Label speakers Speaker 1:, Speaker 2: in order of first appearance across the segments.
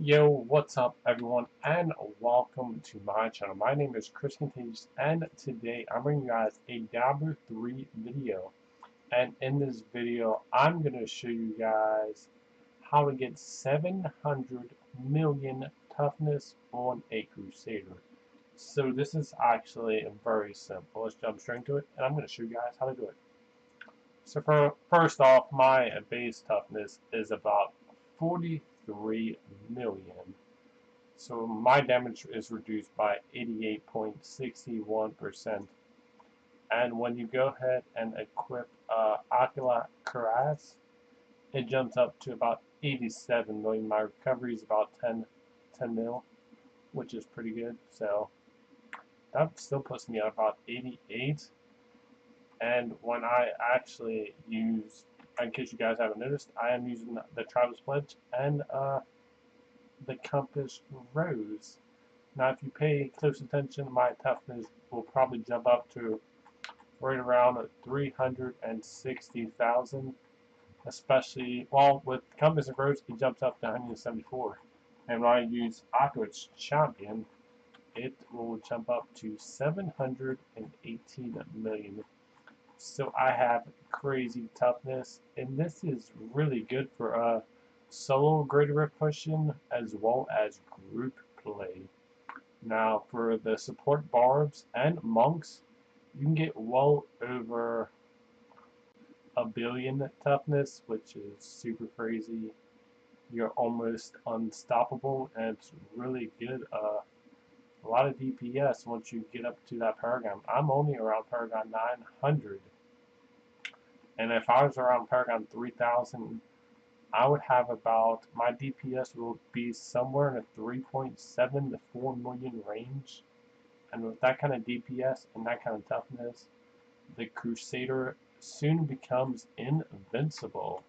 Speaker 1: Yo, what's up everyone, and welcome to my channel. My name is Chris Contagious, and today I'm bringing you guys a Diablo 3 video. And in this video, I'm going to show you guys how to get 700 million toughness on a Crusader. So this is actually very simple. Let's jump straight into it, and I'm going to show you guys how to do it. So first off, my base toughness is about 43 million. So my damage is reduced by 88.61%. And when you go ahead and equip Ocular Cuirass, it jumps up to about 87 million. My recovery is about 10 mil, which is pretty good. So that still puts me at about 88. And when I actually use, in case you guys haven't noticed, I am using the Travis Pledge and the Compass RoS. Now, if you pay close attention, my toughness will probably jump up to right around 360,000, especially, well, with Compass and RoS, it jumps up to 174. And when I use Aqua's Champion, it will jump up to 718 million. So I have crazy toughness, and this is really good for solo greater rift pushing as well as group play. Now for the support barbs and monks, you can get well over a billion toughness, which is super crazy. You're almost unstoppable, and it's really good. A lot of DPS once you get up to that Paragon. I'm only around Paragon 900. And if I was around Paragon 3000, I would have about, my DPS will be somewhere in a 3.7 to 4 million range. And with that kind of DPS and that kind of toughness, the Crusader soon becomes invincible.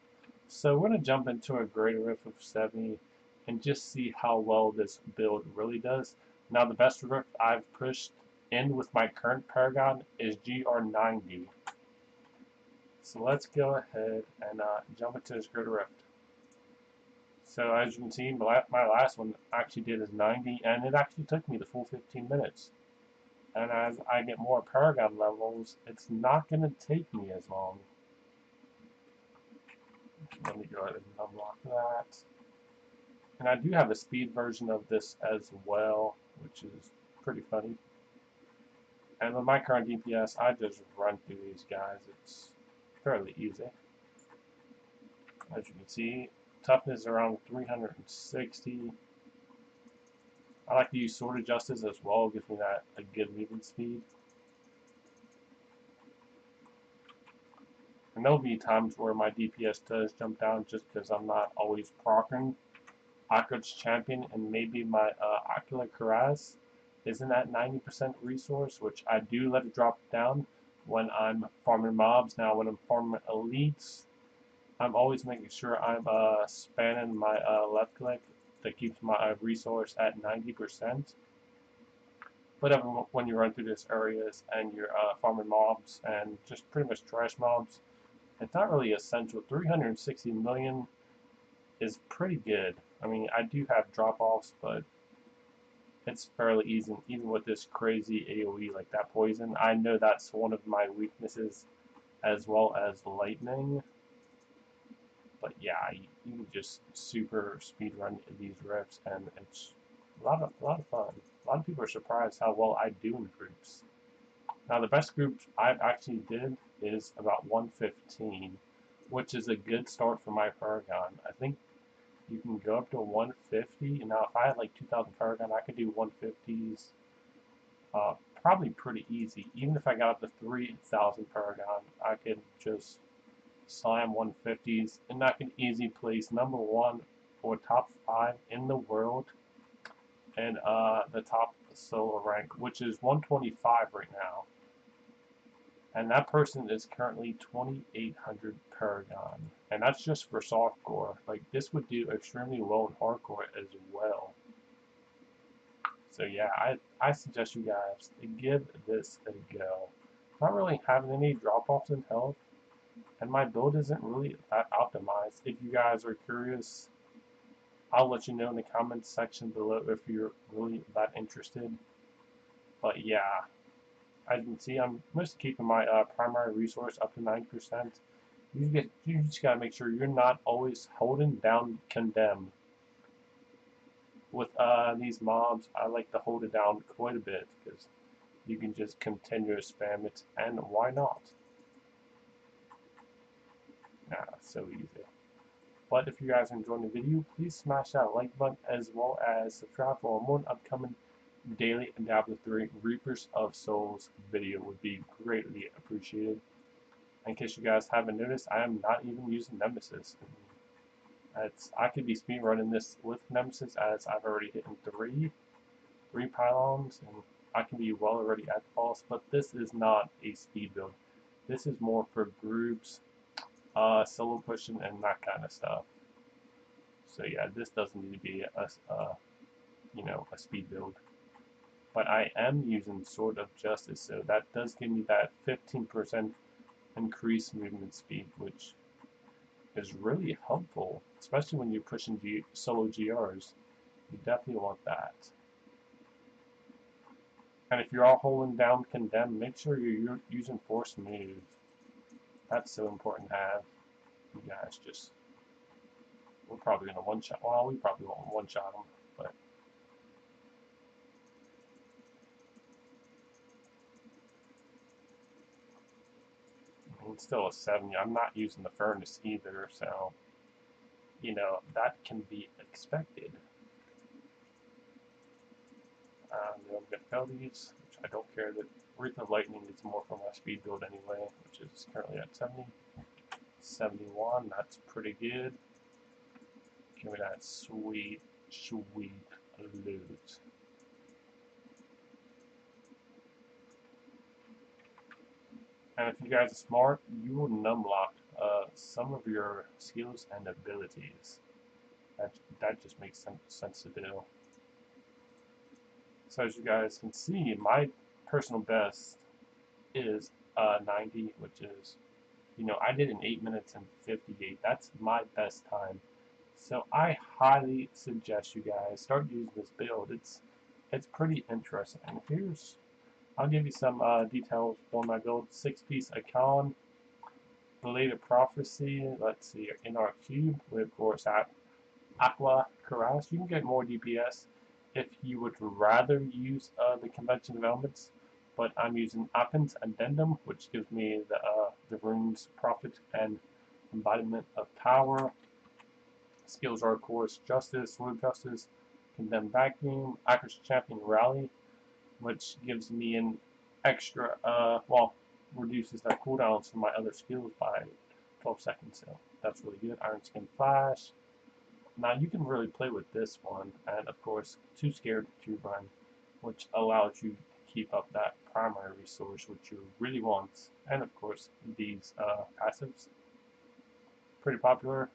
Speaker 1: So we're going to jump into a Greater Rift of 70 and just see how well this build really does. Now the best rift I've pushed in with my current Paragon is GR90. So let's go ahead and jump into this Greater Rift. So as you can see, my last one actually did is 90, and it actually took me the full 15 minutes. And as I get more Paragon levels, it's not going to take me as long. Let me go ahead and unlock that. And I do have a speed version of this as well, which is pretty funny. And with my current DPS, I just run through these guys. It's fairly easy. As you can see, toughness around 360. I like to use Sword of Justice as well. It gives me that a good movement speed. And there'll be times where my DPS does jump down just because I'm not always proccing Aqua's Champion, and maybe my Ocular Cuirass isn't at 90% resource, which I do let it drop down when I'm farming mobs. Now when I'm farming elites, I'm always making sure I'm spamming my left click that keeps my resource at 90%. But when you run through these areas and you're farming mobs and just pretty much trash mobs, it's not really essential. 360 million is pretty good. I mean, I do have drop-offs, but it's fairly easy, even with this crazy AoE like that poison. I know that's one of my weaknesses, as well as lightning. But yeah, you can just super speed run these rifts, and it's a lot of fun. A lot of people are surprised how well I do in groups. Now the best group I've actually did is about 115, which is a good start for my Paragon. I think you can go up to 150, and now if I had like 2000 Paragon, I could do 150s probably pretty easy. Even if I got up to 3000 Paragon, I could just slam 150s, and I can easily place #1 or top 5 in the world, and the top solo rank, which is 125 right now. And that person is currently 2800 Paragon. And that's just for softcore. Like, this would do extremely well in hardcore as well. So yeah, I suggest you guys to give this a go. Not really having any drop-offs in health, and my build isn't really that optimized. If you guys are curious, I'll let you know in the comments section below if you're really that interested. But yeah, as you can see, I'm just keeping my primary resource up to 90%. You just gotta make sure you're not always holding down condemn. With these mobs, I like to hold it down quite a bit because you can just continue to spam it, and why not? Nah, so easy. But if you guys are enjoying the video, please smash that like button as well as subscribe for more upcoming daily Diablo 3 Reapers of Souls video would be greatly appreciated. In case you guys haven't noticed, I am not even using Nemesis. I could be speedrunning this with Nemesis as I've already hit three pylons, and I can be well already at the boss, but this is not a speed build. This is more for groups, solo pushing, and that kind of stuff. So yeah, this doesn't need to be a speed build. But I am using Sword of Justice, so that does give me that 15% increased movement speed, which is really helpful, especially when you're pushing solo GRs. You definitely want that. And if you're all holding down Condemn, make sure you're using Force Move. That's so important to have. You guys just... We're probably going to one-shot... Well, we probably won't one-shot them, but... I mean, still a 70. I'm not using the Furnace either, so... You know, that can be expected. I'm going to go these, which I don't care that Wreath of Lightning is more for my speed build anyway, which is currently at 70. 71, that's pretty good. Give me that sweet, sweet loot. And if you guys are smart, you will unlock some of your skills and abilities. That just makes sense to do. So as you guys can see, my personal best is 90, which is, you know, I did in 8 minutes and 58. That's my best time. So I highly suggest you guys start using this build. It's pretty interesting. And I'll give you some details on my build. 6-piece icon, Belated Prophecy. Let's see, in our cube, we of course have Aqua Cuirass. You can get more DPS if you would rather use the convention of elements, but I'm using Appin's Addendum, which gives me the runes Prophet and Embodiment of Power. Skills are of course Justice, Sword of Justice, Condemn Vacuum, Acker's Champion Rally, which gives me an extra, reduces that cooldowns for my other skills by 12 seconds, so that's really good. Iron Skin Flash. Now you can really play with this one, and of course, Too Scared to Run, which allows you to keep up that primary resource, which you really want, and of course, these passives. Pretty popular.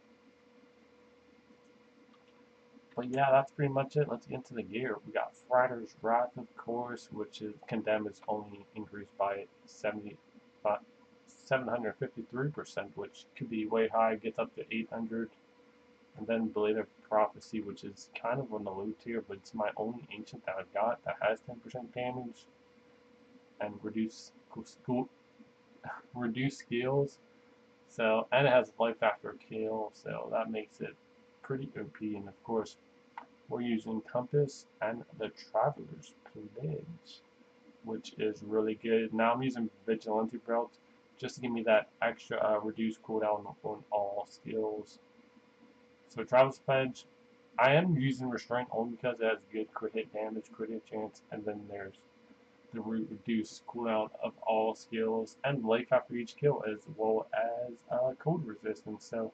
Speaker 1: But yeah, that's pretty much it. Let's get into the gear. We got Frighter's Wrath, of course, which is Condemn is only increased by 753%, which could be way high, gets up to 800. And then Belated Prophecy, which is kind of on the low tier, but it's my only ancient that I've got that has 10% damage and reduce skills. So, and it has life after kill, so that makes it pretty OP. And of course, we're using Compass and the Traveler's Pledge, which is really good. Now I'm using Vigilante Belt just to give me that extra reduced cooldown on all skills. So Traveler's Pledge, I am using Restraint only because it has good crit hit damage, crit hit chance, and then there's the reduced cooldown of all skills and life after each kill, as well as cold resistance. So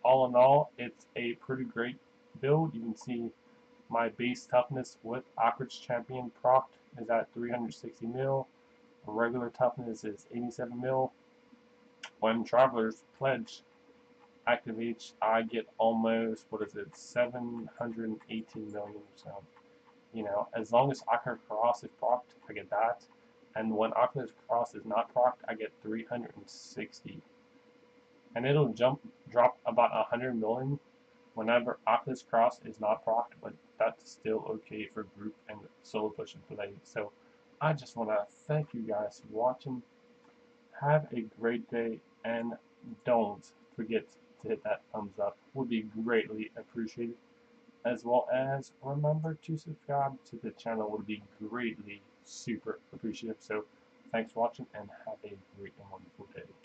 Speaker 1: all in all, it's a pretty great build. You can see my base toughness with Awkward's Champion proc is at 360 mil. Regular toughness is 87 mil. When Traveler's Pledge activates, I get almost, 718 million. So, you know, as long as Oculus Cross is procced, I get that. And when Oculus Cross is not procced, I get 360. And it'll drop about 100 million whenever Oculus Cross is not procced, but that's still okay for group and solo push and play. So I just want to thank you guys for watching. Have a great day, and don't forget to hit that thumbs up. Would be greatly appreciated. As well as remember to subscribe to the channel, would be greatly super appreciative. So thanks for watching, and have a great and wonderful day.